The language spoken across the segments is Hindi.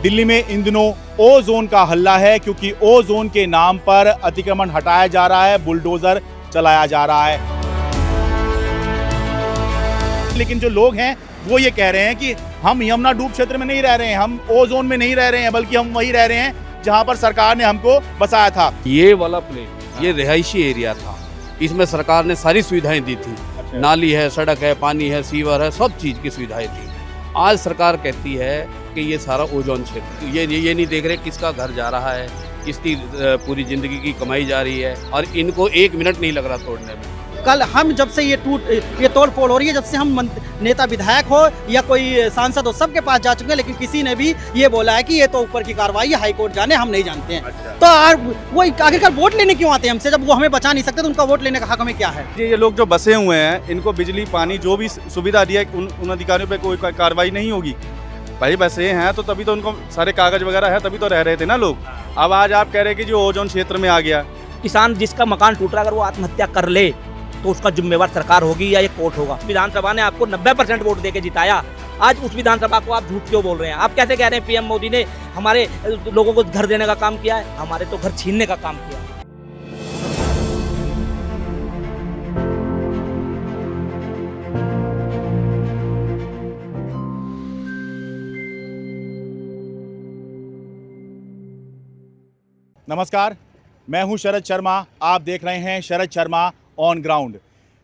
दिल्ली में इन दिनों ओ जोन का हल्ला है, क्योंकि ओ जोन के नाम पर अतिक्रमण हटाया जा रहा है, बुलडोजर चलाया जा रहा है। लेकिन जो लोग हैं वो ये कह रहे हैं कि हम यमुना डूब क्षेत्र में नहीं रह रहे हैं, हम ओ जोन में नहीं रह रहे हैं, बल्कि हम वही रह रहे हैं जहां पर सरकार ने हमको बसाया था। ये वाला प्लेन ये रिहायशी एरिया था, इसमें सरकार ने सारी सुविधाएं दी थी। नाली है, सड़क है, पानी है, सीवर है, सब चीज़ की सुविधाएं थी। आज सरकार कहती है कि ये सारा ओजोन क्षेत्र, ये नहीं देख रहे किसका घर जा रहा है, किसकी पूरी ज़िंदगी की कमाई जा रही है, और इनको 1 मिनट नहीं लग रहा तोड़ने में। कल हम जब से ये तोड़ फोड़ हो रही है, जब से हम नेता विधायक हो या कोई सांसद हो, सबके पास जा चुके हैं, लेकिन किसी ने भी ये बोला है कि ये तो ऊपर की कार्रवाई है, हाई कोर्ट जाने, हम नहीं जानते हैं। तो वो आखिरकार वोट लेने क्यों आते हैं हमसे, जब वो हमें बचा नहीं सकते तो उनका वोट लेने का हक हमें क्या है? ये लोग जो बसे हुए हैं, इनको बिजली पानी जो भी सुविधा दी है, उन अधिकारियों पे कोई कार्रवाई नहीं होगी। भाई बसे हैं तो तभी तो उनको सारे कागज वगैरह है, तभी तो रह रहे थे ना लोग। अब आज आप कह रहे हैं कि जो ओजोन क्षेत्र में आ गया, किसान जिसका मकान टूट रहा, अगर वो आत्महत्या कर ले तो उसका जिम्मेवार सरकार होगी या ये कोर्ट होगा। विधानसभा ने आपको 90% वोट देके जिताया, आज उस विधानसभा को आप झूठ क्यों बोल रहे हैं? आप कैसे कह रहे हैं पीएम मोदी ने हमारे लोगों को घर देने का काम किया है? हमारे तो घर छीनने का काम किया है। नमस्कार, मैं हूं शरद शर्मा, आप देख रहे हैं शरद शर्मा ऑन ग्राउंड।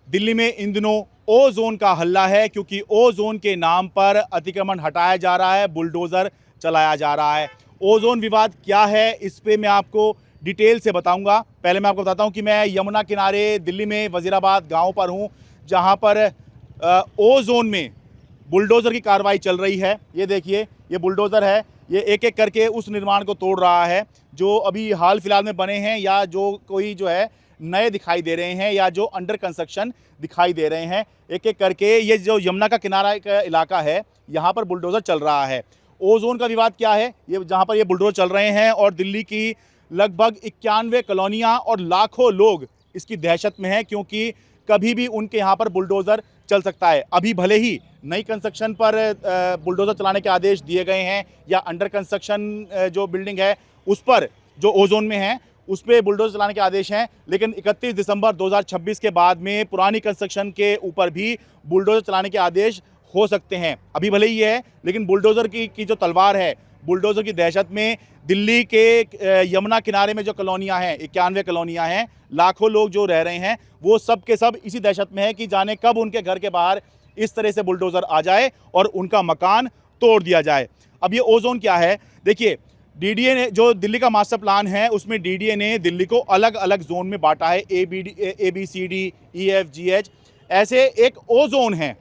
दिल्ली में इन दिनों ओ जोन का हल्ला है, क्योंकि ओ जोन के नाम पर अतिक्रमण हटाया जा रहा है, बुलडोज़र चलाया जा रहा है। ओ जोन विवाद क्या है, इस पे मैं आपको डिटेल से बताऊंगा। पहले मैं आपको बताता हूं कि मैं यमुना किनारे दिल्ली में वजीराबाद गांव पर हूं, जहां पर ओ जोन में बुलडोज़र की कार्रवाई चल रही है। ये देखिए, ये बुलडोज़र है, ये एक एक करके उस निर्माण को तोड़ रहा है जो अभी हाल फिलहाल में बने हैं, या जो कोई जो है नए दिखाई दे रहे हैं, या जो अंडर कंस्ट्रक्शन दिखाई दे रहे हैं। एक एक करके ये जो यमुना का किनारा का इलाका है, यहाँ पर बुलडोज़र चल रहा है। ओ जोन का विवाद क्या है, ये जहाँ पर ये बुलडोज़र चल रहे हैं, और दिल्ली की लगभग 91 कॉलोनियाँ और लाखों लोग इसकी दहशत में हैं, क्योंकि कभी भी उनके यहाँ पर बुलडोज़र चल सकता है। अभी भले ही नई कंस्ट्रक्शन पर बुलडोज़र चलाने के आदेश दिए गए हैं, या अंडर कंस्ट्रक्शन जो बिल्डिंग है उस पर, जो ओ जोन में है, उस पर बुलडोज़र चलाने के आदेश हैं, लेकिन 31 दिसंबर 2026 के बाद में पुरानी कंस्ट्रक्शन के ऊपर भी बुलडोज़र चलाने के आदेश हो सकते हैं। अभी भले ही है, लेकिन बुलडोज़र की जो तलवार है, बुलडोज़र की दहशत में दिल्ली के यमुना किनारे में जो कॉलोनियाँ हैं, 91 कॉलोनियाँ हैं, लाखों लोग जो रह रहे हैं, वो सब के सब इसी दहशत में है कि जाने कब उनके घर के बाहर इस तरह से बुलडोज़र आ जाए और उनका मकान तोड़ दिया जाए। अब ये ओ जोन क्या है, देखिए, डीडीए ने जो दिल्ली का मास्टर प्लान है, उसमें डीडीए ने दिल्ली को अलग अलग जोन में बांटा है, ABCD, EFGH, ऐसे एक ओ जोन है।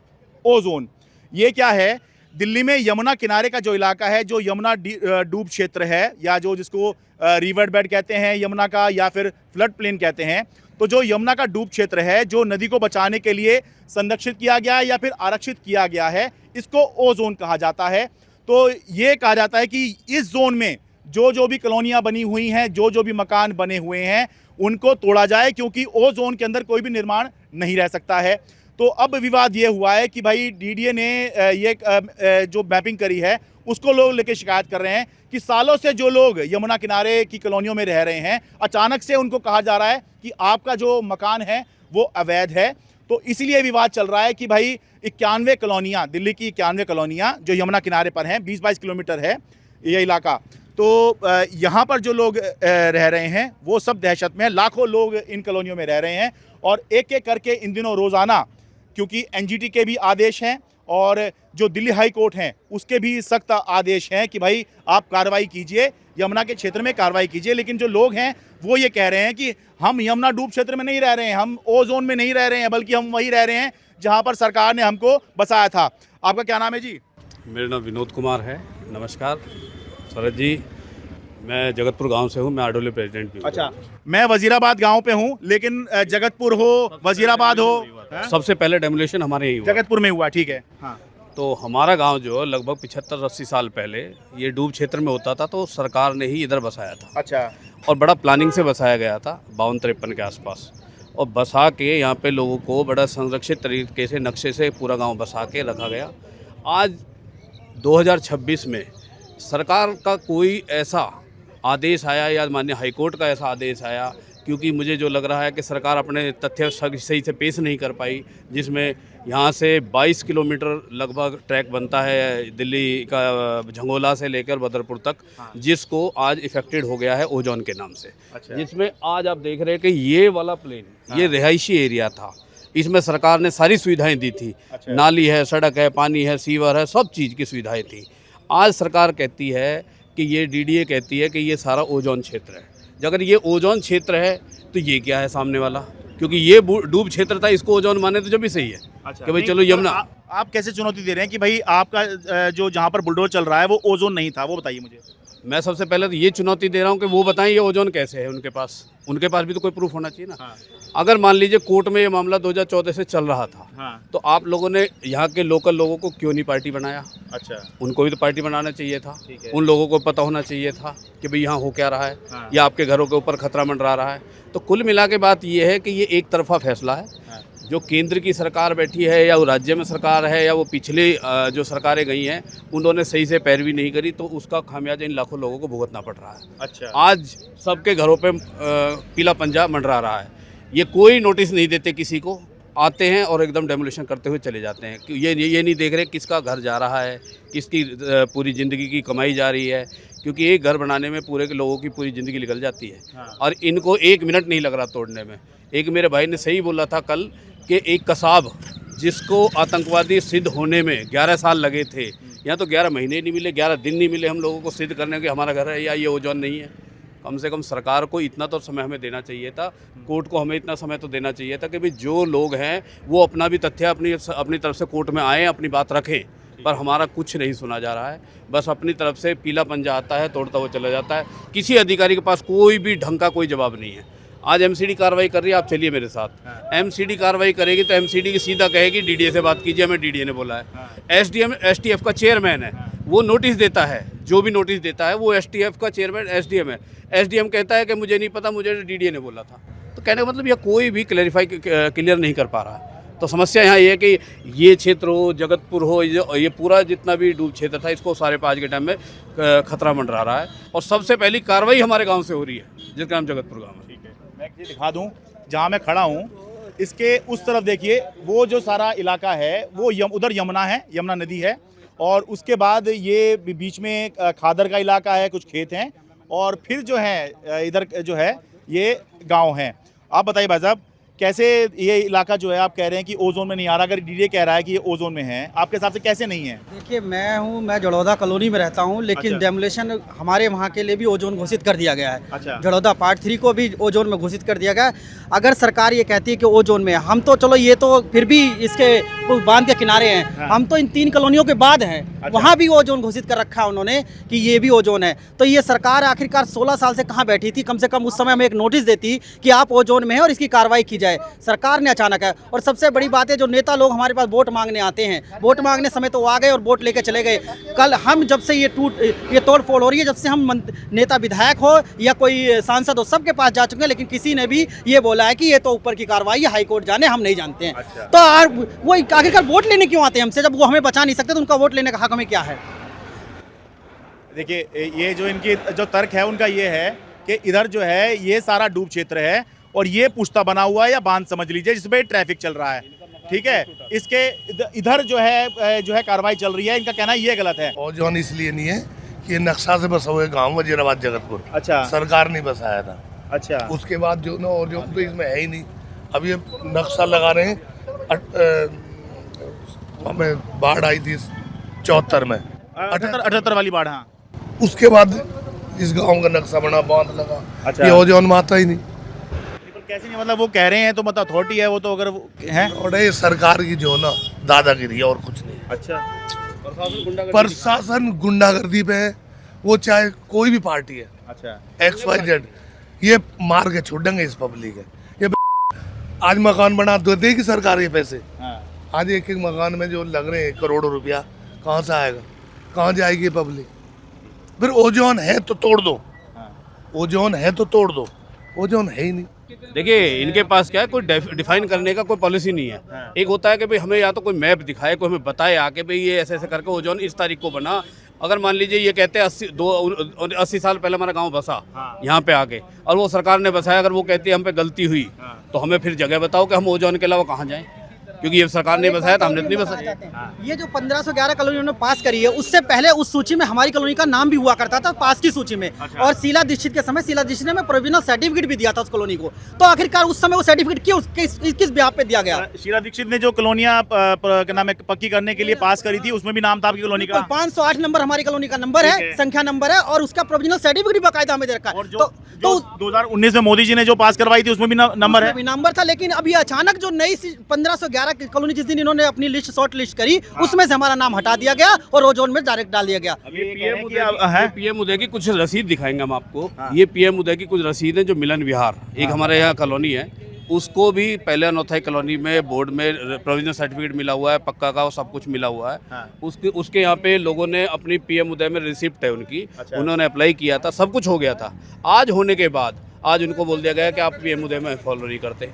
ओ जोन ये क्या है, दिल्ली में यमुना किनारे का जो इलाका है, जो यमुना डूब क्षेत्र है, या जो जिसको रिवर बेड कहते हैं यमुना का, या फिर फ्लड प्लेन कहते हैं, तो जो यमुना का डूब क्षेत्र है, जो नदी को बचाने के लिए संरक्षित किया गया है या फिर आरक्षित किया गया है, इसको ओ जोन कहा जाता है। तो ये कहा जाता है कि इस जोन में जो भी कॉलोनियाँ बनी हुई हैं, जो भी मकान बने हुए हैं, उनको तोड़ा जाए, क्योंकि ओ जोन के अंदर कोई भी निर्माण नहीं रह सकता है। तो अब विवाद ये हुआ है कि भाई डीडीए ने ये जो मैपिंग करी है, उसको लोग लेके शिकायत कर रहे हैं कि सालों से जो लोग यमुना किनारे की कॉलोनियों में रह रहे हैं, अचानक से उनको कहा जा रहा है कि आपका जो मकान है वो अवैध है। तो इसीलिए विवाद चल रहा है कि भाई 91 कॉलोनियाँ, दिल्ली की 91 कॉलोनियाँ जो यमुना किनारे पर हैं, 20-22 किलोमीटर है ये इलाका, तो यहाँ पर जो लोग रह रहे हैं वो सब दहशत में हैं। लाखों लोग इन कॉलोनियों में रह रहे हैं, और एक एक करके इन दिनों रोज़ाना, क्योंकि एनजीटी के भी आदेश हैं और जो दिल्ली हाई कोर्ट हैं उसके भी सख्त आदेश हैं कि भाई आप कार्रवाई कीजिए, यमुना के क्षेत्र में कार्रवाई कीजिए। लेकिन जो लोग हैं वो ये कह रहे हैं कि हम यमुना डूब क्षेत्र में नहीं रह रहे हैं, हम ओ जोन में नहीं रह रहे हैं, बल्कि हम वही रह रहे हैं जहाँ पर सरकार ने हमको बसाया था। आपका क्या नाम है जी? मेरा नाम विनोद कुमार है। नमस्कार शरद जी, मैं जगतपुर गांव से हूं, मैं आडोले प्रेसिडेंट भी हूं। अच्छा, मैं वजीराबाद गांव पे हूं, लेकिन जगतपुर हो, वजीराबाद हो, सबसे पहले डेमोलेशन हमारे यही हुआ, जगतपुर में हुआ। ठीक है, हाँ। तो हमारा गांव जो लगभग 75-80 साल पहले ये डूब क्षेत्र में होता था, तो सरकार ने ही इधर बसाया था। अच्छा। और बड़ा प्लानिंग से बसाया गया था, 52-53 के आसपास, और बसा के यहाँ पे लोगों को बड़ा संरक्षित तरीके से, नक्शे से पूरा गाँव बसा के रखा गया। आज 2026 में सरकार का कोई ऐसा आदेश आया या माननीय हाईकोर्ट का ऐसा आदेश आया, क्योंकि मुझे जो लग रहा है कि सरकार अपने तथ्य सही से पेश नहीं कर पाई, जिसमें यहाँ से 22 किलोमीटर लगभग ट्रैक बनता है दिल्ली का झंगोला से लेकर बदरपुर तक, जिसको आज इफेक्टेड हो गया है ओजोन के नाम से। जिसमें आज आप देख रहे हैं कि ये वाला प्लेन ये रिहायशी एरिया था, इसमें सरकार ने सारी सुविधाएं दी थी, नाली है, सड़क है, पानी है, सीवर है, सब चीज़ की सुविधाएं थी। आज सरकार कहती है कि ये डीडीए कहती है कि ये सारा ओजोन क्षेत्र है। अगर ये ओजोन क्षेत्र है तो ये क्या है सामने वाला, क्योंकि ये डूब क्षेत्र था, इसको ओजोन माने तो जब भी सही है कि भाई चलो यमुना। आप कैसे चुनौती दे रहे हैं कि भाई आपका जो जहाँ पर बुलडोजर चल रहा है वो ओजोन नहीं था, वो बताइए मुझे। मैं सबसे पहले तो ये चुनौती दे रहा हूँ कि वो बताएं ये ओजोन कैसे है उनके पास भी तो कोई प्रूफ होना चाहिए ना। अगर मान लीजिए कोर्ट में ये मामला 2014 से चल रहा था, तो आप लोगों ने यहाँ के लोकल लोगों को क्यों नहीं पार्टी बनाया? अच्छा, उनको भी तो पार्टी बनाना चाहिए था। उन लोगों को पता होना चाहिए था कि भाई यहाँ हो क्या रहा है, या आपके घरों के ऊपर खतरा मंडरा रहा है। तो कुल मिला के बात ये है कि ये एक तरफा फैसला है। जो केंद्र की सरकार बैठी है या वो राज्य में सरकार है या वो पिछले जो सरकारें गई हैं, उन्होंने सही से पैरवी नहीं करी, तो उसका खामियाजा इन लाखों लोगों को भुगतना पड़ रहा है। अच्छा, आज सबके घरों पे पीला पंजा मंडरा रहा है। ये कोई नोटिस नहीं देते किसी को, आते हैं और एकदम डेमोलिशन करते हुए चले जाते हैं। ये नहीं देख रहे किसका घर जा रहा है, किसकी पूरी ज़िंदगी की कमाई जा रही है, क्योंकि एक घर बनाने में पूरे के लोगों की पूरी ज़िंदगी निकल जाती है। और इनको 1 मिनट नहीं लग रहा तोड़ने में। एक मेरे भाई ने सही बोला था कल कि एक कसाब जिसको आतंकवादी सिद्ध होने में 11 साल लगे थे, यहाँ तो 11 महीने नहीं मिले, 11 दिन नहीं मिले हम लोगों को सिद्ध करने के हमारा घर है या ये ओजोन नहीं है। कम से कम सरकार को इतना तो समय हमें देना चाहिए था, कोर्ट को हमें इतना समय तो देना चाहिए था कि भाई जो लोग हैं वो अपना भी तथ्य अपनी तरफ से कोर्ट में आएँ, अपनी बात रखें। पर हमारा कुछ नहीं सुना जा रहा है, बस अपनी तरफ से पीला पंजा आता है, तोड़ता हुआ चला जाता है। किसी अधिकारी के पास कोई भी ढंग का कोई जवाब नहीं है। आज एमसीडी कार्रवाई कर रही है, आप चलिए मेरे साथ। एमसीडी कार्रवाई करेगी तो एमसीडी की सीधा कहेगी डीडीए से बात कीजिए, हमें डीडीए ने बोला है। एसडीएम एसटीएफ का चेयरमैन है, वो नोटिस देता है, जो भी नोटिस देता है वो एसटीएफ का चेयरमैन एसडीएम है। एसडीएम कहता है कि मुझे नहीं पता, मुझे डीडीए ने बोला था। तो कहने का मतलब यह कोई भी क्लियर नहीं कर पा रहा है। तो समस्या यहाँ ये है कि ये क्षेत्र हो, जगतपुर हो, ये पूरा जितना भी डूब क्षेत्र था, इसको सारे पे आज के टाइम में खतरा मंडरा रहा है। और सबसे पहली कार्रवाई हमारे गांव से हो रही है, जिसका नाम जगतपुर गांव है। ठीक है, मैं ये दिखा दूं जहां मैं खड़ा हूं, इसके उस तरफ देखिए, वो जो सारा इलाका है वो उधर यमुना है, यमुना नदी है। और उसके बाद ये बीच में खादर का इलाका है, कुछ खेत हैं, और फिर जो है इधर जो है ये गाँव हैं। आप बताइए भाई साहब, कैसे ये इलाका जो है आप कह रहे हैं कि ओजोन में नहीं आ रहा, अगर डीडीए कह रहा है कि ये ओजोन में है, आपके हिसाब से कैसे नहीं है? देखिए, मैं जड़ौदा कॉलोनी में रहता हूँ, लेकिन अच्छा। डेमोलेशन हमारे वहाँ के लिए भी ओजोन घोषित कर दिया गया है। अच्छा। जड़ौदा पार्ट 3 को भी ओजोन में घोषित कर दिया गया है। अगर सरकार ये कहती है कि ओजोन में है, हम तो चलो ये तो फिर भी इसके बांध के किनारे हैं। हाँ। हम तो इन 3 कॉलोनियों के बाद हैं। अच्छा। वहाँ भी ओजोन घोषित कर रखा है उन्होंने कि ये भी ओजोन है। तो ये सरकार आखिरकार 16 साल से कहाँ बैठी थी? कम से कम उस समय हमें एक नोटिस देती कि आप ओजोन में है और इसकी कार्रवाई की जाए। सरकार ने अचानक है। और सबसे बड़ी बात है, जो नेता लोग हमारे पास वोट मांगने आते हैं, वोट मांगने समय तो वो आ गए और वोट लेके चले गए। कल हम जब से ये तोड़ फोड़ हो रही है, जब से हम नेता विधायक हो या कोई सांसद हो, सबके पास जा चुके हैं, लेकिन किसी ने भी ये बोला है कि ये तो ऊपर की कार्रवाई है, हाईकोर्ट जाने, हम नहीं जानते हैं। अच्छा। तो वो आखिरकार वोट लेने क्यों आते हैं हमसे? जब वो हमें बचा नहीं सकते तो उनका वोट लेने का हक हमें क्या है? देखिए, ये जो इनकी जो तर्क है उनका ये है कि इधर जो है ये सारा डूब क्षेत्र है और ये पुश्ता बना हुआ है या बांध समझ लीजिए, जिसमें ट्रैफिक चल रहा है। ठीक है, इसके इधर जो है कार्रवाई चल रही है। इनका कहना ये गलत है। ओजोन इसलिए नहीं है कि ये नक्शा से बसा हुआ है गाँव वजीराबाद जगतपुर। अच्छा। सरकार ने बसाया था। अच्छा। उसके बाद जो ना ओजोन तो इसमें है ही नहीं। अब ये नक्शा लगा रहे हैं। हमें बाढ़ आई थी 74 में, 78 वाली बाढ़। हाँ। उसके बाद इस गांव का नक्शा बना, बांध लगा। अच्छा। ये ओजोन में आता ही नहीं। पर कैसे नहीं, मतलब वो कह रहे हैं तो मतलब अथॉरिटी है वो, तो अगर वो है। और ये सरकार की जो ना दादागिरी है और कुछ नहीं। अच्छा। प्रशासन गुंडागर्दी पे है, वो चाहे कोई भी पार्टी है। अच्छा। XYZ, ये मार के छोड़ेंगे इस पब्लिक है। ये आज मकान बना तो देगी सरकार ये पैसे। हाँ। आज एक एक मकान में जो लग रहे हैं करोड़ों रुपया, कहाँ से आएगा? कहाँ जाएगी पब्लिक? फिर ओजोन है तो तोड़ दो। हाँ। ओजोन है तो तोड़ दो। ओजोन है ही नहीं। देखिए, इनके पास क्या है, कोई डिफाइन करने का कोई पॉलिसी नहीं है। हाँ। एक होता है कि भाई हमें या तो कोई मैप दिखाए, कोई हमें बताए आके भाई ये ऐसे ऐसे करके ओजोन इस तारीख को बना अगर मान लीजिए ये कहते हैं 80 साल पहले हमारा गांव बसा यहाँ पे आके, और वो सरकार ने बसाया, अगर वो कहती है हम पे गलती हुई तो हमें फिर जगह बताओ कि हम ओजोन के अलावा कहाँ जाएं, क्योंकि ये सरकार ने बसाया तो हमने तो नहीं बसाया। ये जो 1511 कॉलोनी उन्होंने पास करी है, उससे पहले उस सूची में हमारी कॉलोनी का नाम भी हुआ करता था, पास की सूची में। और शीला दीक्षित के समय शीला दीक्षित ने हमें प्रोविजनल सर्टिफिकेट भी दिया था उस कॉलोनी को। तो आखिरकार उस समय वो सर्टिफिकेट किस ब्याह पे दिया गया? शीला दीक्षित ने जो कॉलोनियां क्या नाम है पक्की करने के लिए पास करी थी, उसमें भी नाम था आपकी कॉलोनी का। 508 नंबर हमारी कॉलोनी का नंबर है, संख्या नंबर है, और उसका प्रोविजनल सर्टिफिकेट बाकायदा हमें दे रखा है। और जो 2019 में मोदी जी ने जो पास करवाई थी उसमें भी नंबर है, नंबर था। लेकिन अभी अचानक जो नई 1511 कॉलोनी जिस दिन इन्होंने अपनी लिस्ट शॉर्ट लिस्ट करी, उसमें से हमारा नाम हटा दिया गया और ओजोन में डायरेक्ट डाल दिया गया। पीएम उदय की कुछ रसीद दिखाएंगे हम आपको। ये पीएम उदय की कुछ रसीद है जो मिलन विहार एक हमारे यहाँ कॉलोनी है, उसको भी पहले अनोथाई कॉलोनी में बोर्ड में प्रोविजनल सर्टिफिकेट मिला हुआ है, पक्का का सब कुछ मिला हुआ है। उसके यहाँ पे लोगों ने अपनी पीएम उदय में रिसिप्ट है उनकी, उन्होंने अप्लाई किया था, सब कुछ हो गया था। आज होने के बाद आज उनको बोल दिया गया कि आप पीएम उदय में फॉलो नहीं करते,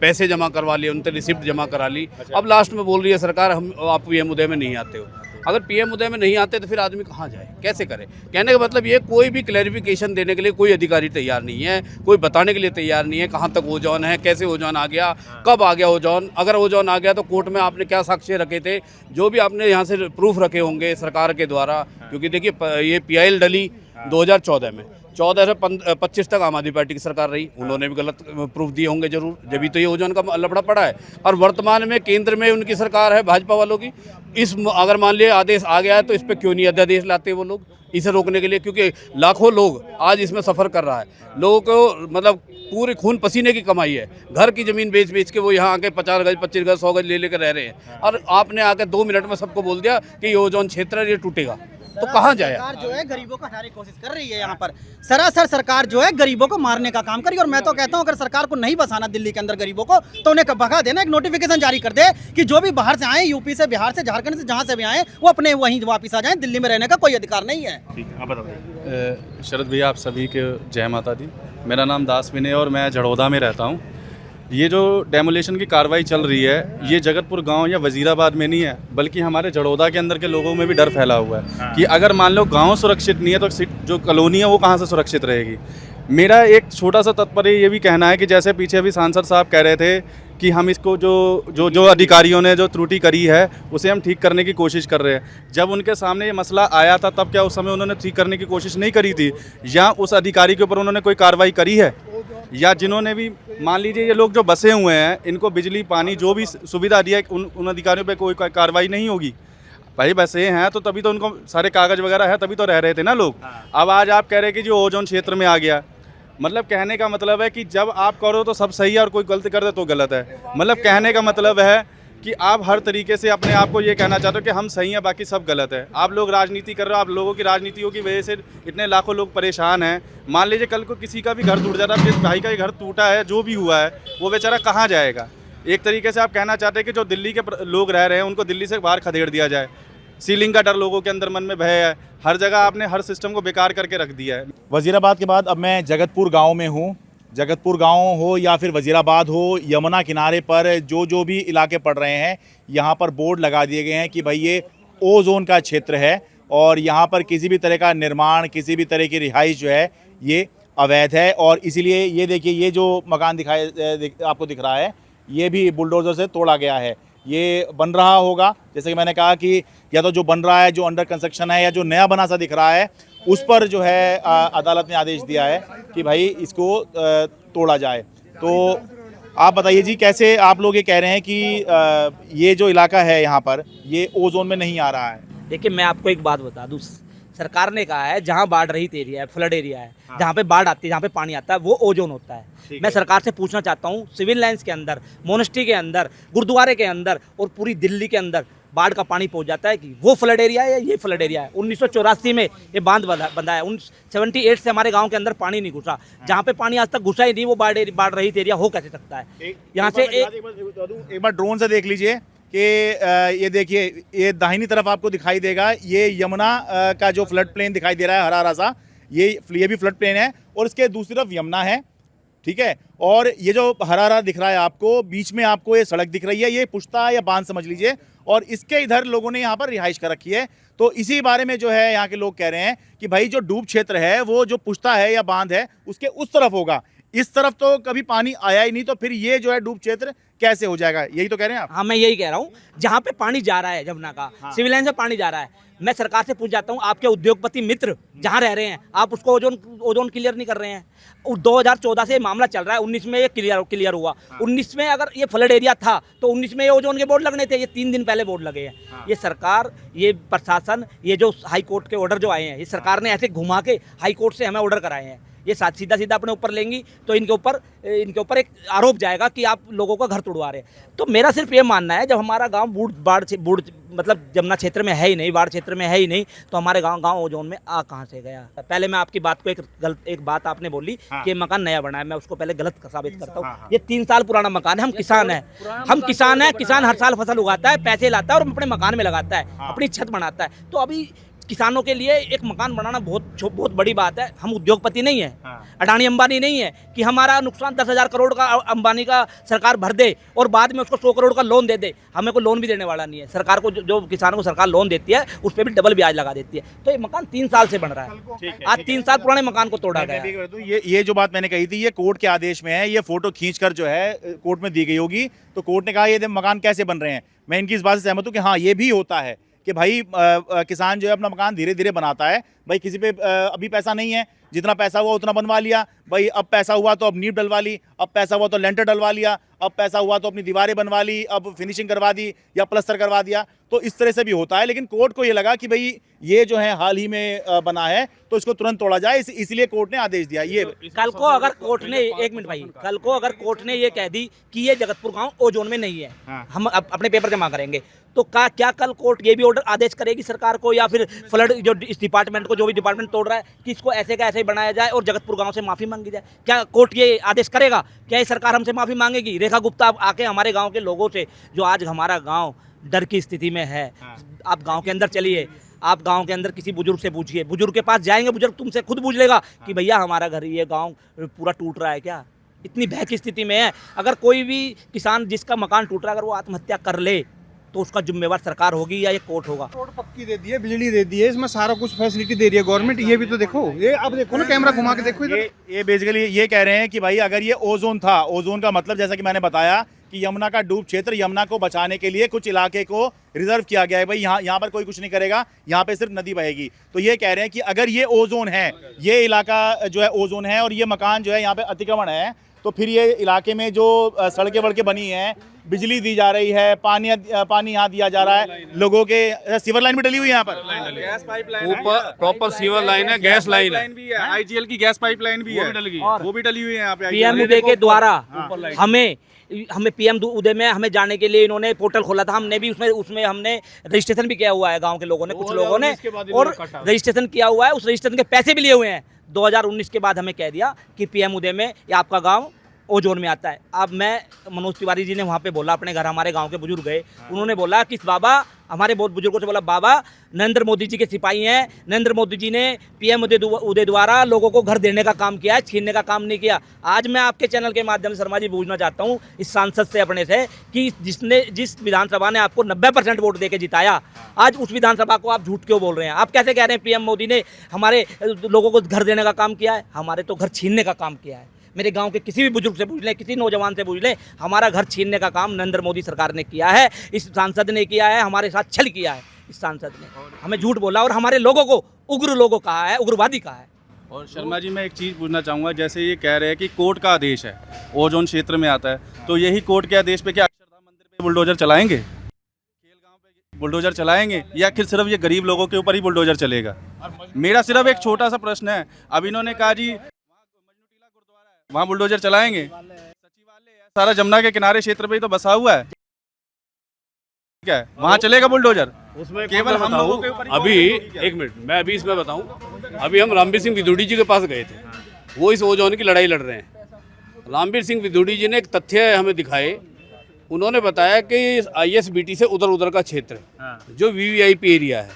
पैसे जमा करवा लिए, उनसे रिसिप्ट जमा करा ली। अब लास्ट में बोल रही है सरकार हम आप पीएम उदय में नहीं आते हो। अगर पीएम उदय में नहीं आते तो फिर आदमी कहाँ जाए, कैसे करे? कहने का मतलब ये कोई भी क्लैरिफिकेशन देने के लिए कोई अधिकारी तैयार नहीं है, कोई बताने के लिए तैयार नहीं है कहाँ तक ओजोन है, कैसे ओजोन आ गया, कब आ गया ओजोन। अगर ओजोन आ गया तो कोर्ट में आपने क्या साक्ष्य रखे थे, जो भी आपने यहाँ से प्रूफ रखे होंगे सरकार के द्वारा, क्योंकि देखिए ये PIL डली 2014 में, 14 से 25 तक आम आदमी पार्टी की सरकार रही, उन्होंने भी गलत प्रूफ दिए होंगे जरूर, जब तो ये ओजोन का लफड़ा पड़ा है। और वर्तमान में केंद्र में उनकी सरकार है भाजपा वालों की। अगर मान लिया आदेश आ गया है तो इस पर क्यों नहीं अध्यादेश लाते वो लोग इसे रोकने के लिए, क्योंकि लाखों लोग आज इसमें सफ़र कर रहा है। लोगों को मतलब पूरे खून पसीने की कमाई है, घर की ज़मीन बेच बेच के वो यहाँ आके 50 गज 25 गज 100 गज ले लेकर रह रहे हैं, और आपने आके 2 मिनट में सबको बोल दिया कि ये ओजोन क्षेत्र है, ये टूटेगा, तो कहाँ जाए? सरकार जो है गरीबों को हटाने की कोशिश कर रही है। यहाँ पर सरासर सरकार जो है गरीबों को मारने का काम करी। और मैं तो कहता हूँ अगर सरकार को नहीं बसाना दिल्ली के अंदर गरीबों को, तो उन्हें भगा देना, एक नोटिफिकेशन जारी कर दे कि जो भी बाहर से आए, यूपी से, बिहार से, झारखंड से, जहाँ से भी आए, वो अपने वहीं वापिस आ जाएं। दिल्ली में रहने का कोई अधिकार नहीं है। शरद भैया आप सभी के जय माता दी। मेरा नाम दास विनय और मैं झड़ौदा में रहता हूँ। ये जो डेमोलेशन की कार्रवाई चल रही है, ये जगतपुर गांव या वजीराबाद में नहीं है, बल्कि हमारे झड़ौदा के अंदर के लोगों में भी डर फैला हुआ है कि अगर मान लो गांव सुरक्षित नहीं है तो जो कॉलोनी है वो कहाँ से सुरक्षित रहेगी। मेरा एक छोटा सा तात्पर्य ये भी कहना है कि जैसे पीछे भी सांसद साहब कह रहे थे कि हम इसको जो अधिकारियों ने जो त्रुटि करी है उसे हम ठीक करने की कोशिश कर रहे हैं। जब उनके सामने ये मसला आया था तब क्या उस समय उन्होंने ठीक करने की कोशिश नहीं करी थी, या उस अधिकारी के ऊपर उन्होंने कोई कार्रवाई करी है? या जिन्होंने भी मान लीजिए ये लोग जो बसे हुए हैं, इनको बिजली पानी जो भी सुविधा दिया है उन अधिकारियों पे कोई कार्रवाई नहीं होगी? भाई बसे हैं तो तभी तो उनको सारे कागज़ वगैरह है, तभी तो रह रहे थे ना लोग। अब आज आप कह रहे हैं कि जो ओजोन क्षेत्र में आ गया, मतलब कहने का मतलब है कि जब आप करो तो सब सही है और कोई गलती कर दे तो गलत है। मतलब कहने का मतलब है कि आप हर तरीके से अपने आप को ये कहना चाहते हो कि हम सही हैं बाकी सब गलत है। आप लोग राजनीति कर रहे हो, आप लोगों की राजनीतियों की वजह से इतने लाखों लोग परेशान हैं। मान लीजिए कल को किसी का भी घर टूट जाता है, जिस भाई का घर टूटा है, जो भी हुआ है, वो बेचारा कहाँ जाएगा? एक तरीके से आप कहना चाहते हैं कि जो दिल्ली के लोग रह रहे हैं उनको दिल्ली से बाहर खदेड़ दिया जाए। सीलिंग का डर लोगों के अंदर मन में भय है, हर जगह आपने हर सिस्टम को बेकार करके रख दिया है। वजीराबाद के बाद अब मैं जगतपुर गांव में हूं। जगतपुर गांव हो या फिर वजीराबाद हो, यमुना किनारे पर जो भी इलाके पड़ रहे हैं, यहां पर बोर्ड लगा दिए गए हैं कि भाई ये ओजोन का क्षेत्र है और यहां पर किसी भी तरह का निर्माण, किसी भी तरह की रिहाइश जो है ये अवैध है। और इसीलिए ये देखिए, ये जो मकान आपको दिख रहा है, ये भी बुलडोज़र से तोड़ा गया है। ये बन रहा होगा, जैसे कि मैंने कहा कि या तो जो बन रहा है, जो अंडर कंस्ट्रक्शन है, या जो नया बना सा दिख रहा है, उस पर जो है अदालत ने आदेश दिया है कि भाई इसको तोड़ा जाए। तो आप बताइए जी, कैसे आप लोग ये कह रहे हैं कि ये जो इलाका है यहाँ पर, ये ओजोन में नहीं आ रहा है? देखिए मैं आपको एक बात बता दूँ, सरकार ने कहा है जहाँ बाढ़ रहित एरिया है, फ्लड एरिया है, जहाँ पे बाढ़ आती है, जहाँ पे पानी आता है, वो ओजोन होता है। मैं सरकार से पूछना चाहता हूँ, सिविल लाइंस के अंदर, मोनेस्ट्री के अंदर, गुरुद्वारे के अंदर और पूरी दिल्ली के अंदर बाढ़ का पानी पहुँच जाता है कि वो फ्लड एरिया है या ये फ्लड एरिया है? 1984 में ये बांध बंधा है, 78 से हमारे गाँव के अंदर पानी नहीं घुसा। जहाँ पे पानी आज तक घुसा ही नहीं, वो बाढ़ रहित एरिया हो कैसे सकता है? यहाँ से एक बार ड्रोन से देख लीजिए कि ये देखिए, ये दाहिनी तरफ आपको दिखाई देगा, ये यमुना का जो फ्लड प्लेन दिखाई दे रहा है हरा हरा सा, ये भी फ्लड प्लेन है, और इसके दूसरी तरफ यमुना है। ठीक है। और ये जो हरा हरा दिख रहा है आपको, बीच में आपको ये सड़क दिख रही है, ये पुश्ता या बांध समझ लीजिए, और इसके इधर लोगों ने यहाँ पर रिहाइश कर रखी है। तो इसी बारे में जो है यहाँ के लोग कह रहे हैं कि भाई जो डूब क्षेत्र है वो जो पुश्ता है या बांध है उसके उस तरफ होगा, इस तरफ तो कभी पानी आया ही नहीं, तो फिर ये जो है डूब क्षेत्र कैसे हो जाएगा, यही तो कह रहे हैं आप। हाँ, मैं यही कह रहा हूँ, जहाँ पे पानी जा रहा है जमुना का, सिविल लाइन से पानी जा रहा है, मैं सरकार से पूछ जाता हूँ, आपके उद्योगपति मित्र जहाँ रह रहे हैं, आप उसको ओजोन क्लियर नहीं कर रहे हैं। 2014 से ये मामला चल रहा है, 19 में ये क्लियर हुआ। 19 में अगर ये फ्लड एरिया था तो 19 में ये ओजोन के बोर्ड लगने थे, ये 3 दिन पहले बोर्ड लगे हैं। ये सरकार, ये प्रशासन, ये जो हाई कोर्ट के ऑर्डर जो आए हैं, ये सरकार ने ऐसे घुमा के हाई कोर्ट से हमें ऑर्डर कराए हैं। ये सीधा अपने ऊपर लेंगी तो इनके ऊपर एक आरोप जाएगा कि आप लोगों का घर तोड़वा रहे हैं। तो मेरा सिर्फ ये मानना है, जब हमारा गांव बूढ़ मतलब जमुना क्षेत्र में है ही नहीं, बाढ़ क्षेत्र में है ही नहीं, तो हमारे गांव ओजोन में आ कहाँ से गया। पहले मैं आपकी बात को एक बात आपने बोली कि मकान नया बना है, मैं उसको पहले गलत साबित करता हूँ। ये 3 साल पुराना मकान है। हम किसान हैं, किसान हर साल फसल उगाता है, पैसे लाता है और अपने मकान में लगाता है, अपनी छत बनाता है। तो अभी किसानों के लिए एक मकान बनाना बहुत बड़ी बात है। हम उद्योगपति नहीं है, अडानी अंबानी नहीं है कि हमारा नुकसान 10,000 करोड़ का अंबानी का सरकार भर दे और बाद में उसको 100 करोड़ का लोन दे दे। हमें कोई लोन भी देने वाला नहीं है। सरकार को जो किसानों को सरकार लोन देती है उस पर भी डबल ब्याज लगा देती है। तो ये मकान 3 साल से बन रहा है, आज 3 साल पुराने मकान को तोड़ा गया। तो ये जो बात मैंने कही थी, ये कोर्ट के आदेश में है, ये फोटो खींचकर जो है कोर्ट में दी गई होगी। तो कोर्ट ने कहा ये मकान कैसे बन रहे हैं। मैं इनकी इस बात से सहमत हूँ कि हाँ, ये भी होता है कि भाई किसान जो है अपना मकान धीरे धीरे बनाता है। भाई किसी पे अभी पैसा नहीं है, जितना पैसा हुआ उतना बनवा लिया। भाई अब पैसा हुआ तो अब नींव डलवा ली, अब पैसा हुआ तो लेंटर डलवा लिया, अब पैसा हुआ तो अपनी दीवारें बनवा ली, अब फिनिशिंग करवा दी या प्लस्तर करवा दिया। तो इस तरह से भी होता है। लेकिन कोर्ट को ये लगा कि भाई ये जो है हाल ही में बना है तो इसको तुरंत तोड़ा जाए, इसलिए कोर्ट ने आदेश दिया। ये कल को अगर कोर्ट ने, एक मिनट भाई, कल को अगर कोर्ट ने ये कह दी कि ये जगतपुर गांव ओजोन में नहीं है, हम अपने पेपर जमा करेंगे, तो क्या कल कोर्ट ये भी ऑर्डर आदेश करेगी सरकार को या फिर फ्लड जो इस डिपार्टमेंट को, जो भी डिपार्टमेंट तोड़ रहा है, कि इसको ऐसे का ऐसे ही बनाया जाए और जगतपुर गांव से माफी मांगी जाए? क्या कोर्ट ये आदेश करेगा? क्या ये सरकार हमसे माफी मांगेगी? रेखा गुप्ता आके हमारे गाँव के लोगों से, जो आज हमारा गाँव डर की स्थिति में है, आप गाँव के अंदर चलिए, आप गांव के अंदर किसी बुजुर्ग से पूछिए, बुजुर्ग के पास जाएंगे, बुजुर्ग तुमसे खुद पूछ लेगा कि भैया हमारा घर, ये गांव पूरा टूट रहा है क्या? इतनी भय की स्थिति में है। अगर कोई भी किसान जिसका मकान टूट रहा है, अगर वो आत्महत्या कर ले तो उसका जिम्मेवार सरकार होगी या ये कोर्ट होगा? रोड पक्की दे दी है, बिजली दे दी है, इसमें सारा कुछ फैसिलिटी दे रही है गवर्नमेंट। ये भी तो देखो, ये अब देखो ना, कैमरा घुमा के देखो इधर। ये बेसिकली ये कह रहे हैं कि भाई अगर ये ओजोन था, ओजोन का मतलब जैसा कि मैंने बताया कि यमुना का डूब क्षेत्र, यमुना को बचाने के लिए कुछ इलाके को रिजर्व किया गया है। भाई यहाँ पर कोई कुछ नहीं करेगा, यहाँ पे सिर्फ नदी बहेगी। तो ये कह रहे हैं कि अगर ये ओजोन है, ये इलाका जो है ओजोन है और ये मकान जो है यहाँ पे अतिक्रमण है, तो फिर ये इलाके में जो सड़कें वड़कें बनी हैं, बिजली दी जा रही है, पानी यहाँ दिया जा रहा है, लोगों के सीवर लाइन भी डली हुई है यहाँ पर, गैस पाइपलाइन ऊपर प्रॉपर सीवर लाइन है, गैस लाइन है, भी है, आईजीएल की गैस पाइपलाइन भी है, वो भी डली हुई है यहाँ पे। पीएम उदय के द्वारा हमें पीएम उदय में हमें जाने के लिए इन्होंने पोर्टल खोला था। हमने भी उसमें हमने रजिस्ट्रेशन भी किया हुआ है, गांव के लोगों ने, कुछ लोगों ने, और रजिस्ट्रेशन किया हुआ है, उस रजिस्ट्रेशन के पैसे भी लिए हुए हैं। 2019 के बाद हमें कह दिया कि पीएम उदय में ये आपका गाँव ओजोन में आता है। अब मैं, मनोज तिवारी जी ने वहाँ पे बोला, अपने घर हमारे गांव के बुजुर्ग गए, उन्होंने बोला कि बाबा, हमारे बहुत बुजुर्गों से बोला, बाबा नरेंद्र मोदी जी के सिपाही हैं, नरेंद्र मोदी जी ने पीएम उदय द्वारा लोगों को घर देने का काम किया है, छीनने का काम नहीं किया। आज मैं आपके चैनल के माध्यम से शर्मा जी पूछना चाहता हूँ इस सांसद से, अपने से, कि जिस विधानसभा ने आपको 90% वोट दे के जिताया, आज उस विधानसभा को आप झूठ क्यों बोल रहे हैं? आप कैसे कह रहे हैं पीएम मोदी ने हमारे लोगों को घर देने का काम किया है? हमारे तो घर छीनने का काम किया है। मेरे गांव के किसी भी बुजुर्ग से पूछ लें, किसी नौजवान से पूछ लें, हमारा घर छीनने का काम नरेंद्र मोदी सरकार ने किया है, इस सांसद ने किया है, हमारे साथ छल किया है इस सांसद ने, हमें झूठ बोला और हमारे लोगों को उग्र लोगों कहा है, उग्रवादी कहा है। और शर्मा जी, मैं एक चीज़ पूछना चाहूँगा, जैसे ये कह रहे हैं कि कोर्ट का आदेश है, ओजोन क्षेत्र में आता है, तो यही कोर्ट के आदेश पे क्या अक्षरधाम मंदिर पे बुलडोजर चलाएंगे, खेल गाँव पे बुलडोजर चलाएंगे, या फिर सिर्फ ये गरीब लोगों के ऊपर ही बुलडोजर चलेगा? मेरा सिर्फ एक छोटा सा प्रश्न है। अब इन्होंने कहा जी वहाँ बुलडोजर चलाएंगे, सचिवालय है सारा जमुना के किनारे क्षेत्र पे ही तो बसा हुआ है, क्या है वहाँ चलेगा बुलडोजर? उसमें केवल हम लोगों के ऊपर। अभी एक मिनट, मैं अभी इसमें बताऊं, अभी हम रामवीर सिंह विदुड़ी जी के पास गए थे, वो इस ओजोन की लड़ाई लड़ रहे हैं। रामवीर सिंह विदुड़ी जी ने एक तथ्य हमें दिखाए, उन्होंने बताया कि ISBT से उधर का क्षेत्र जो VVIP एरिया है,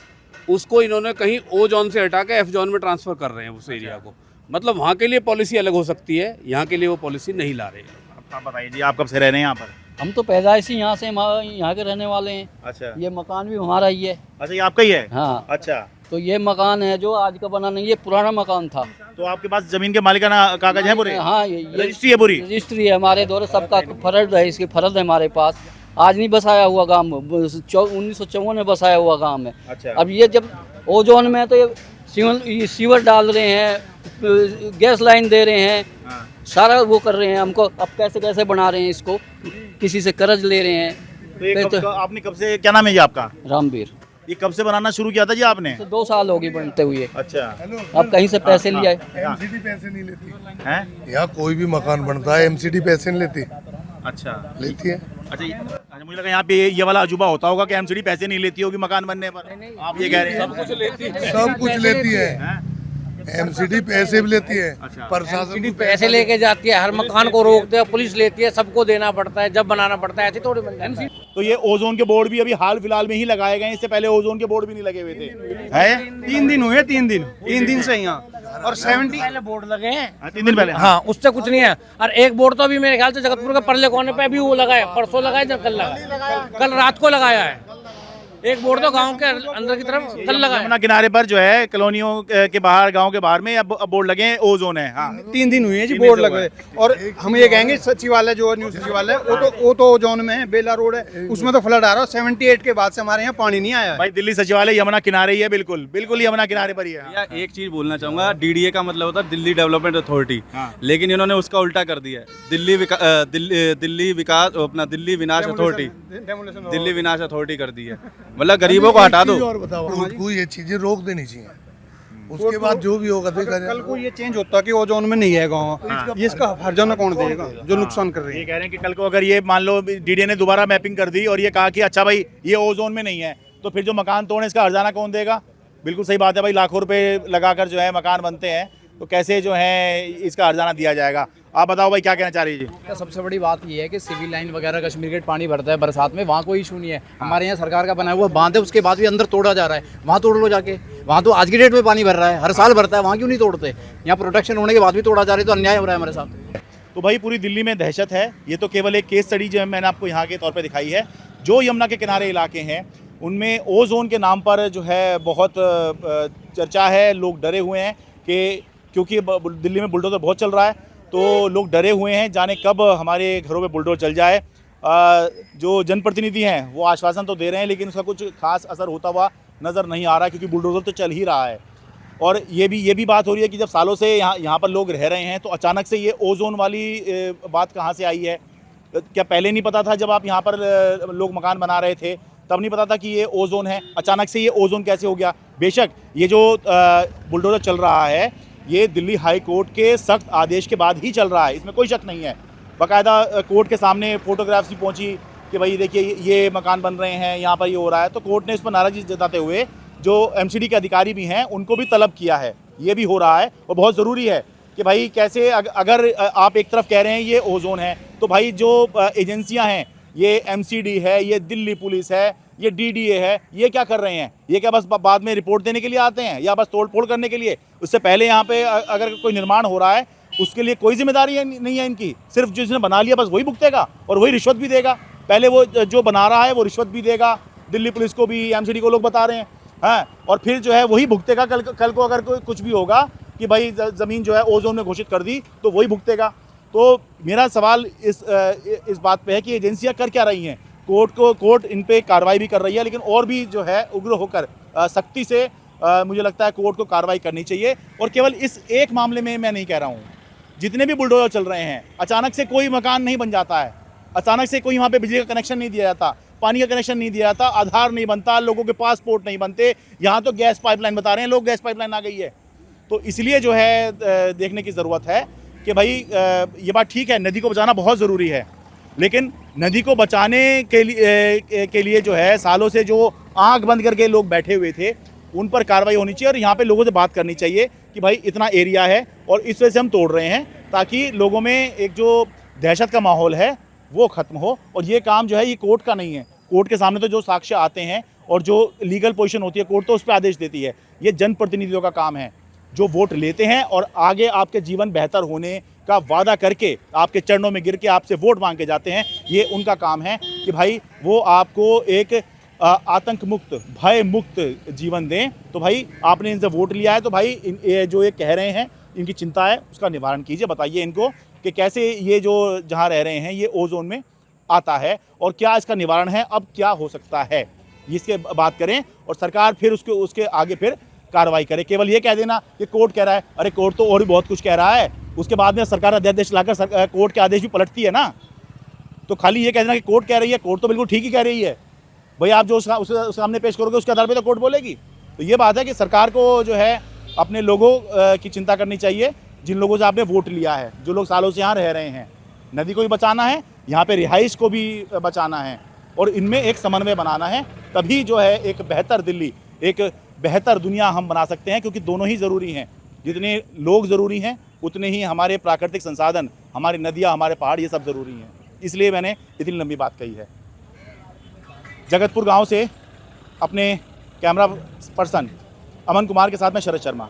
उसको इन्होंने कहीं O जोन से हटा के F जोन में ट्रांसफर कर रहे हैं उस एरिया को। मतलब वहाँ के लिए पॉलिसी अलग हो सकती है, यहाँ के लिए वो पॉलिसी नहीं ला रहे हैं। आप बताइए जी, आप कब से रह रहे हैं यहाँ पर? हम तो पैदाइश ही यहाँ से यहाँ के रहने वाले हैं। अच्छा, ये मकान भी हमारा ही है। अच्छा, ये आपका ही है? हाँ, अच्छा, तो ये मकान है जो आज का बना नहीं, ये पुराना मकान था। तो आपके पास जमीन के मालिकाना कागज है पूरे? हाँ, ये रजिस्ट्री है पूरी? रजिस्ट्री है हमारे द्वारा, सबका फर्ज है, इसकी फर्ज है हमारे पास। आज नहीं बसाया हुआ गांव, 1954 में बसाया हुआ गांव है। अच्छा, अब ये जब ओजोन में तो ये सीवर डाल रहे हैं, गैस लाइन दे रहे हैं, हाँ। सारा वो कर रहे हैं। हमको अब कैसे कैसे बना रहे हैं इसको, किसी से कर्ज ले रहे हैं। तो ये आपने कब से, क्या नाम है जी आपका? रामवीर। ये कब से बनाना शुरू किया था जी आपने? तो 2 साल हो गए बनते हुए। अच्छा, अब कहीं से पैसे लिया है? एमसीडी पैसे नहीं लेती हैं? यहाँ कोई भी मकान बनता है एमसीडी पैसे नहीं लेती, अच्छा, लेती है। अच्छा, मुझे लगा यहाँ पे ये वाला अजूबा होता होगा कि एमसीडी पैसे नहीं लेती होगी मकान बनने पर। आप ये कह रहे हैं सब कुछ लेती है, एमसीडी पैसे भी लेती है, अच्छा। प्रशासन को पैसे लेके जाती है, हर मकान को रोकते हैं, पुलिस लेती है, सबको देना पड़ता है, जब बनाना पड़ता है, ऐसे थोड़ी बनता है। तो ये ओजोन के बोर्ड भी अभी हाल फिलहाल में ही लगाए गए, इससे पहले ओजोन के बोर्ड भी नहीं लगे हुए थे, है? 3 दिन हुए, 3 दिन से यहाँ। और 70 पहले बोर्ड लगे हैं। 3 दिन पहले? हाँ, उससे कुछ नहीं है। और एक बोर्ड तो अभी मेरे ख्याल से जगतपुर के परले कोने पे भी वो लगाया, परसों लगाया, जब कल लगाया, कल रात को लगाया है। एक बोर्ड तो गांव के अंदर की तरफ कल लगाया। यमुना किनारे पर जो है कॉलोनियों के बाहर, गांव के बाहर में अब बोर्ड लगे हैं, ओजोन है। हाँ, 3 दिन हुए हैं जी 3 दिन बोर्ड से हुआ लगे। और हम ये कहेंगे सचिवालय जो न्यू सचिवालय वो तो जोन में है, बेला रोड है, उसमें तो फ्लड आ रहा है। 78 के बाद से हमारे यहाँ पानी नहीं आया है। भाई दिल्ली सचिवालय यमुना किनारे ही है, बिल्कुल बिल्कुल यमुना किनारे पर ही है। या एक चीज बोलना चाहूंगा, डीडीए का मतलब होता है दिल्ली डेवलपमेंट अथॉरिटी, हाँ। लेकिन इन्होंने उसका उल्टा कर दिया है, दिल्ली विकास, अपना दिल्ली विनाश अथॉरिटी, दिल्ली विनाश अथॉरिटी कर दी है। मतलब गरीबों को हटा दो। और बताओ, उनको ये चीजें रोक देनी चाहिए, उसके बाद जो भी होगा देखा कल जाएगा। को ये चेंज होता कि ओजोन में नहीं है गाँव, ये इसका हर्जाना कौन देगा जो नुकसान कर रही ये है? कह रहे हैं कि कल को अगर ये मान लो डीडीए ने दोबारा मैपिंग कर दी और ये कहा कि अच्छा भाई ये ओजोन में नहीं है, तो फिर जो मकान तोड़े इसका हर्जाना कौन देगा? बिल्कुल सही बात है भाई, लाखों रुपए लगाकर जो है मकान बनते हैं, तो कैसे जो है इसका हर्जाना दिया जाएगा? आप बताओ भाई, क्या कहना चाह रही है? सबसे बड़ी बात ये है कि सिविल लाइन वगैरह कश्मीर गेट पानी भरता है बरसात में, वहाँ कोई इशू नहीं है। हमारे यहाँ सरकार का बनाया हुआ बांध है, उसके बाद भी अंदर तोड़ा जा रहा है। वहाँ तोड़ लो जाके, वहाँ तो आज की डेट में पानी भर रहा है, हर साल भरता है, वहाँ क्यों नहीं तोड़ते? यहाँ प्रोटेक्शन होने के बाद भी तोड़ा जा रहा है, तो अन्याय हो रहा है हमारे साथ। तो भाई पूरी दिल्ली में दहशत है। ये तो केवल एक केस स्टडी जो है मैंने आपको यहाँ के तौर पे दिखाई है। जो यमुना के किनारे इलाके हैं उनमें ओजोन के नाम पर जो है बहुत चर्चा है, लोग डरे हुए हैं कि क्योंकि दिल्ली में बुलडोज़र बहुत चल रहा है, तो लोग डरे हुए हैं जाने कब हमारे घरों में बुलडोज़र चल जाए। जो जनप्रतिनिधि हैं वो आश्वासन तो दे रहे हैं, लेकिन उसका कुछ खास असर होता हुआ नज़र नहीं आ रहा, क्योंकि बुलडोज़र तो चल ही रहा है। और ये भी बात हो रही है कि जब सालों से यहाँ पर लोग रह रहे हैं, तो अचानक से ये ओजोन वाली बात कहाँ से आई है? क्या पहले नहीं पता था जब आप यहाँ पर लोग मकान बना रहे थे तब नहीं पता था कि ये ओजोन है? अचानक से ये ओजोन कैसे हो गया? बेशक ये जो बुलडोज़र चल रहा है ये दिल्ली हाई कोर्ट के सख्त आदेश के बाद ही चल रहा है, इसमें कोई शक नहीं है। बाकायदा कोर्ट के सामने फ़ोटोग्राफ्स भी पहुँची कि भाई देखिए ये मकान बन रहे हैं, यहाँ पर ये हो रहा है। तो कोर्ट ने इस पर नाराज़गी जताते हुए जो एमसीडी के अधिकारी भी हैं उनको भी तलब किया है। ये भी हो रहा है और बहुत ज़रूरी है कि भाई कैसे अगर आप एक तरफ कह रहे हैं ये ओजोन है, तो भाई जो एजेंसियां हैं, ये एमसीडी है, ये दिल्ली पुलिस है, ये डीडीए है, ये क्या कर रहे हैं? ये क्या बस बाद में रिपोर्ट देने के लिए आते हैं या बस तोड़ फोड़ करने के लिए? उससे पहले यहाँ पे अगर कोई निर्माण हो रहा है उसके लिए कोई जिम्मेदारी नहीं है इनकी, सिर्फ जिसने बना लिया बस वही भुगतेगा और वही रिश्वत भी देगा। पहले वो जो बना रहा है वो रिश्वत भी देगा, दिल्ली पुलिस को भी, एमसीडी को लोग बता रहे हैं, हाँ, और फिर जो है वही भुगतेगा। कल को अगर कोई कुछ भी होगा कि भाई ज़मीन जो है ओजोन में घोषित कर दी तो वही भुगतेगा। तो मेरा सवाल इस बात पे है कि एजेंसियां कर क्या रही हैं? कोर्ट इन पे कार्रवाई भी कर रही है, लेकिन और भी जो है उग्र होकर सख्ती से मुझे लगता है कोर्ट को कार्रवाई करनी चाहिए। और केवल इस एक मामले में मैं नहीं कह रहा हूँ, जितने भी बुलडोजर चल रहे हैं, अचानक से कोई मकान नहीं बन जाता है, अचानक से कोई वहाँ पे बिजली का कनेक्शन नहीं दिया जाता, पानी का कनेक्शन नहीं दिया जाता, आधार नहीं बनता, लोगों के पासपोर्ट नहीं बनते। यहाँ तो गैस पाइपलाइन बता रहे हैं लोग, गैस पाइपलाइन आ गई है। तो इसलिए जो है देखने की ज़रूरत है कि भाई ये बात ठीक है, नदी को बचाना बहुत ज़रूरी है, लेकिन नदी को बचाने के लिए जो है सालों से जो आंख बंद करके लोग बैठे हुए थे उन पर कार्रवाई होनी चाहिए। और यहाँ पे लोगों से बात करनी चाहिए कि भाई इतना एरिया है और इस वजह से हम तोड़ रहे हैं, ताकि लोगों में एक जो दहशत का माहौल है वो ख़त्म हो। और ये काम जो है ये कोर्ट का नहीं है, कोर्ट के सामने तो जो साक्ष्य आते हैं और जो लीगल पोजीशन होती है कोर्ट तो उस पर आदेश देती है, ये जनप्रतिनिधियों का काम है। जो वोट लेते हैं और आगे आपके जीवन बेहतर होने का वादा करके आपके चरणों में गिर के आपसे वोट मांग के जाते हैं, ये उनका काम है कि भाई वो आपको एक आतंक मुक्त, भय मुक्त जीवन दें। तो भाई आपने इनसे वोट लिया है, तो भाई ये जो ये कह रहे हैं, इनकी चिंता है, उसका निवारण कीजिए। बताइए इनको कि कैसे ये जो जहाँ रह रहे हैं ये ओ जोन में आता है और क्या इसका निवारण है, अब क्या हो सकता है, इसके बात करें और सरकार फिर उसके आगे फिर कार्रवाई करे। केवल ये कह देना कि कोर्ट कह रहा है, अरे कोर्ट तो और भी बहुत कुछ कह रहा है, उसके बाद में सरकार अध्यादेश लाकर कोर्ट के आदेश भी पलटती है ना। तो खाली ये कह देना कि कोर्ट कह रही है, कोर्ट तो बिल्कुल ठीक ही कह रही है भाई, आप जो उसके सामने पेश करोगे उसके आधार पर तो कोर्ट बोलेगी। तो ये बात है कि सरकार को जो है अपने लोगों की चिंता करनी चाहिए, जिन लोगों से आपने वोट लिया है, जो लोग सालों से यहाँ रह रहे हैं। नदी को भी बचाना है, यहाँ पे रिहाइश को भी बचाना है और इनमें एक समन्वय बनाना है, तभी जो है एक बेहतर दिल्ली, एक बेहतर दुनिया हम बना सकते हैं। क्योंकि दोनों ही ज़रूरी हैं, जितने लोग ज़रूरी हैं उतने ही हमारे प्राकृतिक संसाधन, हमारी नदियाँ, हमारे पहाड़, ये सब ज़रूरी हैं। इसलिए मैंने इतनी लंबी बात कही है। जगतपुर गांव से अपने कैमरा पर्सन अमन कुमार के साथ में शरद शर्मा।